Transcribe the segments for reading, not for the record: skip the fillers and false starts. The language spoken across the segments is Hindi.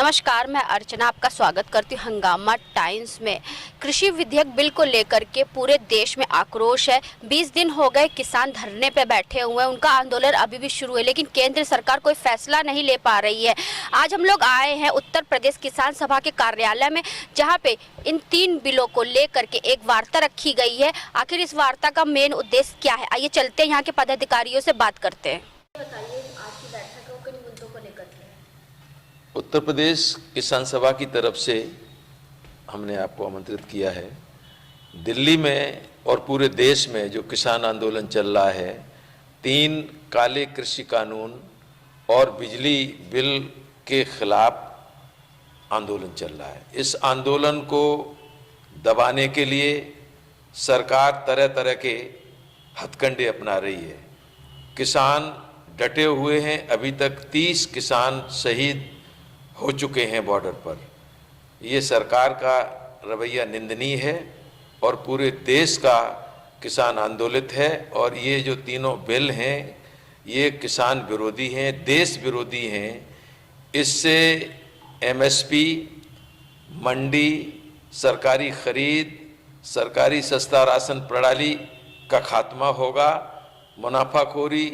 नमस्कार, मैं अर्चना आपका स्वागत करती हूँ हंगामा टाइम्स में। कृषि विधेयक बिल को लेकर के पूरे देश में आक्रोश है। 20 दिन हो गए किसान धरने पे बैठे हुए हैं, उनका आंदोलन अभी भी शुरू है, लेकिन केंद्र सरकार कोई फैसला नहीं ले पा रही है। आज हम लोग आए हैं उत्तर प्रदेश किसान सभा के कार्यालय में, जहाँ पे इन 3 बिलों को लेकर के एक वार्ता रखी गई है। आखिर इस वार्ता का मेन उद्देश्य क्या है, आइए चलते हैं यहाँ के पदाधिकारियों से बात करते हैं। बताइए आज की बैठक को किन मुद्दों को लेकर के? उत्तर प्रदेश किसान सभा की तरफ से हमने आपको आमंत्रित किया है। दिल्ली में और पूरे देश में जो किसान आंदोलन चल रहा है, 3 काले कृषि कानून और बिजली बिल के खिलाफ आंदोलन चल रहा है। इस आंदोलन को दबाने के लिए सरकार तरह तरह के हथकंडे अपना रही है। किसान डटे हुए हैं। अभी तक 30 किसान शहीद हो चुके हैं बॉर्डर पर। ये सरकार का रवैया निंदनीय है और पूरे देश का किसान आंदोलित है। और ये जो तीनों बिल हैं ये किसान विरोधी हैं, देश विरोधी हैं। इससे एमएसपी, मंडी, सरकारी खरीद, सरकारी सस्ता राशन प्रणाली का खात्मा होगा, मुनाफाखोरी,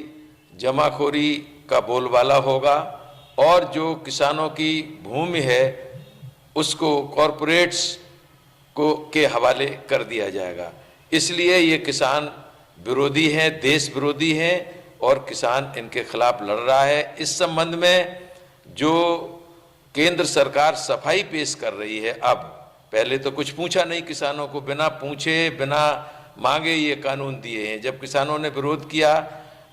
जमाखोरी का बोलबाला होगा और जो किसानों की भूमि है उसको कॉरपोरेट्स को के हवाले कर दिया जाएगा। इसलिए ये किसान विरोधी हैं, देश विरोधी हैं और किसान इनके खिलाफ लड़ रहा है। इस संबंध में जो केंद्र सरकार सफाई पेश कर रही है, अब पहले तो कुछ पूछा नहीं किसानों को, बिना पूछे बिना मांगे ये कानून दिए हैं। जब किसानों ने विरोध किया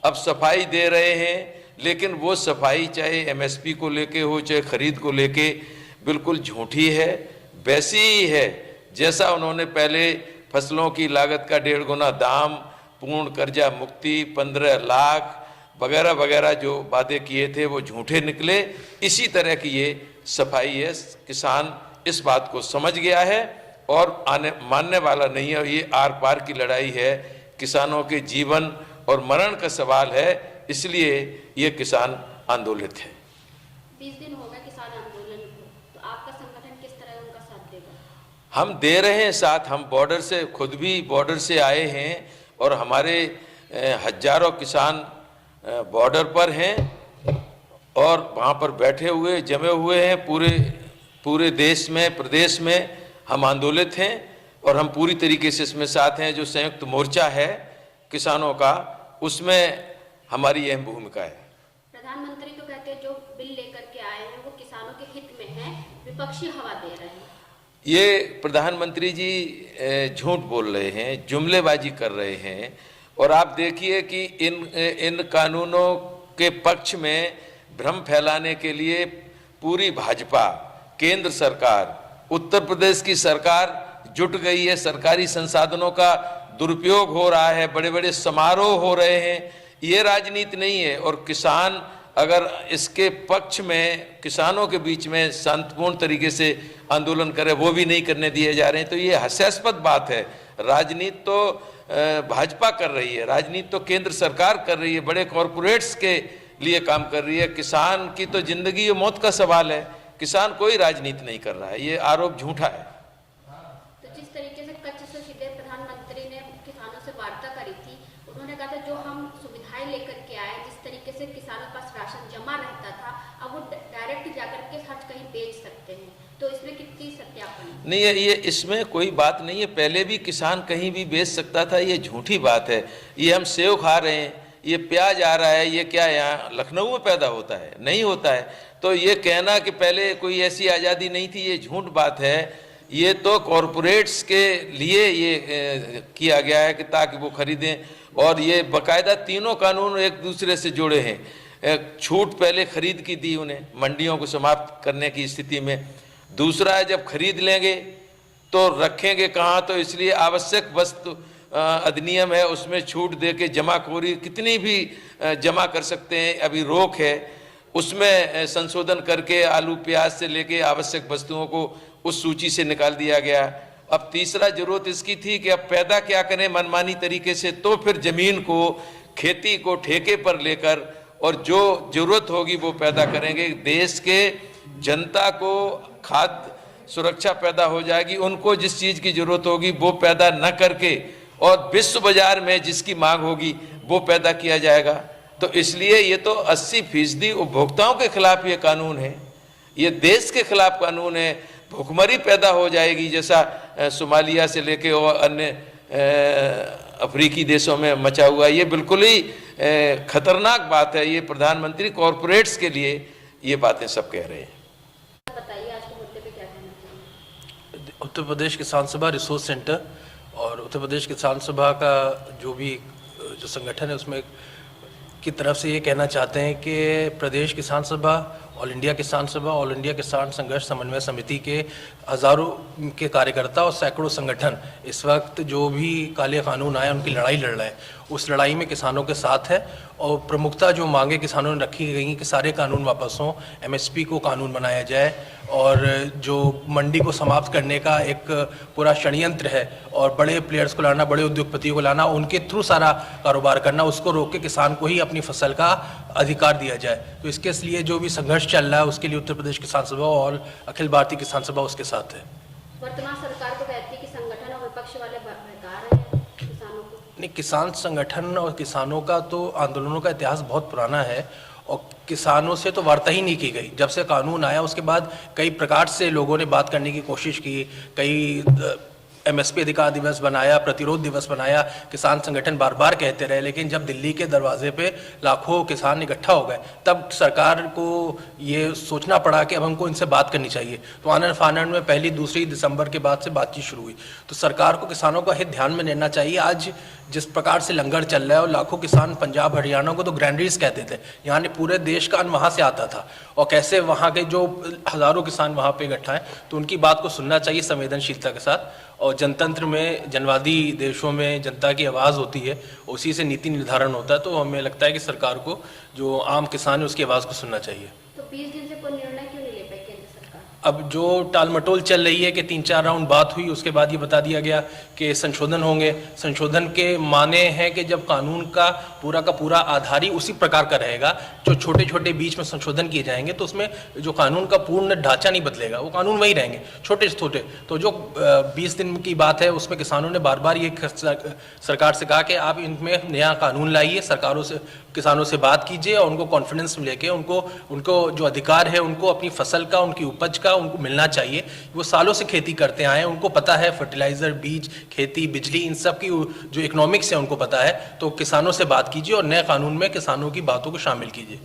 अब सफाई दे रहे हैं, लेकिन वो सफाई चाहे एमएसपी को लेके हो चाहे खरीद को लेके बिल्कुल झूठी है। वैसी ही है जैसा उन्होंने पहले फसलों की लागत का 1.5 गुना दाम, पूर्ण कर्जा मुक्ति, 15 लाख वगैरह वगैरह जो वादे किए थे वो झूठे निकले। इसी तरह की ये सफाई है। किसान इस बात को समझ गया है और मानने वाला नहीं है। ये आर पार की लड़ाई है, किसानों के जीवन और मरण का सवाल है, इसलिए ये किसान आंदोलित है। 20 दिन हो गए किसान आंदोलन को, तो आपका संगठन किस तरह उनका साथ देगा? हम दे रहे हैं साथ। हम बॉर्डर से, खुद भी बॉर्डर से आए हैं और हमारे हजारों किसान बॉर्डर पर हैं और वहाँ पर बैठे हुए जमे हुए हैं। पूरे देश में, प्रदेश में हम आंदोलित हैं और हम पूरी तरीके से इसमें साथ हैं। जो संयुक्त मोर्चा है किसानों का, उसमें हमारी अहम भूमिका है। प्रधानमंत्री तो कहते हैं जो बिल लेकर के आए हैं वो किसानों के हित में है, विपक्षी हवा दे रहे हैं। ये प्रधानमंत्री जी झूठ बोल रहे हैं, जुमलेबाजी कर रहे हैं। और आप देखिए कि इन कानूनों के पक्ष में भ्रम फैलाने के लिए पूरी भाजपा, केंद्र सरकार, उत्तर प्रदेश की सरकार जुट गई है। सरकारी संसाधनों का दुरुपयोग हो रहा है, बड़े बड़े समारोह हो रहे हैं। ये राजनीति नहीं है। और किसान अगर इसके पक्ष में, किसानों के बीच में शांतिपूर्ण तरीके से आंदोलन करे, वो भी नहीं करने दिए जा रहे हैं, तो ये हास्यास्पद बात है। राजनीति तो भाजपा कर रही है, राजनीति तो केंद्र सरकार कर रही है, बड़े कॉरपोरेट्स के लिए काम कर रही है। किसान की तो जिंदगी और मौत का सवाल है। किसान कोई राजनीति नहीं कर रहा है। ये आरोप झूठा है। तो जिस तरीके से कच्छ से सीधे प्रधानमंत्री ने किसानों से वार्ता करी थी, उन्होंने कहा था जो हम सुविधाएं लेकर के आए, जिस तरीके से किसानों के पास राशन जमा रहता था, अब वो डायरेक्ट जाकर के हर कहीं बेच सकते हैं। तो इसमें कितनी सत्यापन? नहीं, ये इसमें कोई बात नहीं है। पहले भी किसान कहीं भी बेच सकता था, ये झूठी बात है। ये हम सेव खा रहे हैं, ये प्याज आ रहा है, ये क्या यहाँ लखनऊ में पैदा होता है? नहीं होता है। तो ये कहना कि पहले कोई ऐसी आज़ादी नहीं थी, ये झूठ बात है। ये तो कॉरपोरेट्स के लिए ये किया गया है कि ताकि वो खरीदें। और ये बाकायदा तीनों कानून एक दूसरे से जुड़े हैं। छूट पहले खरीद की दी उन्हें, मंडियों को समाप्त करने की स्थिति में। दूसरा है जब खरीद लेंगे तो रखेंगे कहाँ, तो इसलिए आवश्यक वस्तु अधिनियम है, उसमें छूट दे के जमाखोरी कितनी भी जमा कर सकते हैं। अभी रोक है, उसमें संशोधन करके आलू प्याज से लेके आवश्यक वस्तुओं को उस सूची से निकाल दिया गया। अब तीसरा जरूरत इसकी थी कि अब पैदा क्या करें मनमानी तरीके से, तो फिर जमीन को, खेती को ठेके पर लेकर और जो जरूरत होगी वो पैदा करेंगे। देश के जनता को खाद्य सुरक्षा पैदा हो जाएगी, उनको जिस चीज़ की जरूरत होगी वो पैदा न करके और विश्व बाजार में जिसकी मांग होगी वो पैदा किया जाएगा। तो इसलिए ये तो 80% उपभोक्ताओं के खिलाफ ये कानून है, ये देश के खिलाफ कानून है। भुखमरी पैदा हो जाएगी जैसा सोमालिया से लेके और अन्य अफ्रीकी देशों में मचा हुआ, ये बिल्कुल ही खतरनाक बात है। ये प्रधानमंत्री कॉरपोरेट्स के लिए ये बातें सब कह रहे हैं। बताइए आज के मुद्दे पे क्या कहना चाहिए। उत्तर प्रदेश किसान सभा रिसोर्स सेंटर और उत्तर प्रदेश किसान सभा का जो संगठन है उसमें की तरफ से ये कहना चाहते हैं कि प्रदेश किसान सभा, ऑल इंडिया किसान सभा, ऑल इंडिया किसान संघर्ष समन्वय समिति के हज़ारों के कार्यकर्ता और सैकड़ों संगठन इस वक्त जो भी काले कानून आए उनकी लड़ाई लड़ रहे हैं। उस लड़ाई में किसानों के साथ है और प्रमुखता जो मांगे किसानों ने रखी गई कि सारे कानून वापस हों, एमएसपी को कानून बनाया जाए और जो मंडी को समाप्त करने का एक पूरा षड्यंत्र है और बड़े प्लेयर्स को लाना, बड़े उद्योगपतियों को लाना, उनके थ्रू सारा कारोबार करना, उसको रोक के किसान को ही अपनी फसल का अधिकार दिया जाए। तो इसके लिए जो भी संघर्ष चल रहा है उसके लिए उत्तर प्रदेश किसान सभा और अखिल भारतीय किसान सभा उसके साथ है। वर्तमान सरकार को कहती है कि संगठन और विपक्ष वाले बहका रहे हैं किसानों को। नहीं, किसान संगठन और किसानों का तो आंदोलनों का इतिहास बहुत पुराना है और किसानों से तो वार्ता ही नहीं की गई। जब से कानून आया उसके बाद कई प्रकार से लोगों ने बात करने की कोशिश की, कई एमएसपी अधिकार दिवस बनाया, प्रतिरोध दिवस बनाया, किसान संगठन बार बार कहते रहे, लेकिन जब दिल्ली के दरवाजे पे लाखों किसान इकट्ठा हो गए तब सरकार को ये सोचना पड़ा कि अब हमको इनसे बात करनी चाहिए। तो आनन फानन में 1-2 दिसंबर के बाद से बातचीत शुरू हुई। तो सरकार को किसानों का हित ध्यान में लेना चाहिए। आज जिस प्रकार से लंगर चल रहा है और लाखों किसान पंजाब हरियाणा को तो ग्रैंडरीज कहते थे, यानी पूरे देश का अन्न वहाँ से आता था, और कैसे वहाँ के जो हज़ारों किसान वहाँ पे इकट्ठा हैं तो उनकी बात को सुनना चाहिए संवेदनशीलता के साथ। और जनतंत्र में, जनवादी देशों में जनता की आवाज़ होती है, उसी से नीति निर्धारण होता है। तो हमें लगता है कि सरकार को जो आम किसान है उसकी आवाज़ को सुनना चाहिए। तो 20 दिन से कोई निर्णय क्यों नहीं ले पाई केंद्र सरकार? अब जो टालमटोल चल रही है कि 3-4 राउंड बात हुई, उसके बाद ये बता दिया गया कि संशोधन होंगे। संशोधन के माने हैं कि जब कानून का पूरा आधार ही उसी प्रकार का रहेगा, जो छोटे छोटे बीच में संशोधन किए जाएंगे तो उसमें जो कानून का पूर्ण ढांचा नहीं बदलेगा, वो कानून वही रहेंगे छोटे छोटे। तो जो 20 दिन की बात है उसमें किसानों ने बार बार ये सरकार से कहा कि आप इनमें नया कानून लाइए, सरकारों से, किसानों से बात कीजिए और उनको कॉन्फिडेंस लेके उनको जो अधिकार है उनको अपनी फसल का, उनकी उपज का उनको मिलना चाहिए। वो सालों से खेती करते आए हैं, उनको पता है फर्टिलाइजर, बीज, खेती, बिजली, इन सब की जो इकोनॉमिक्स है उनको पता है। तो किसानों से बात कीजिए और नए कानून में किसानों की बातों को शामिल कीजिए।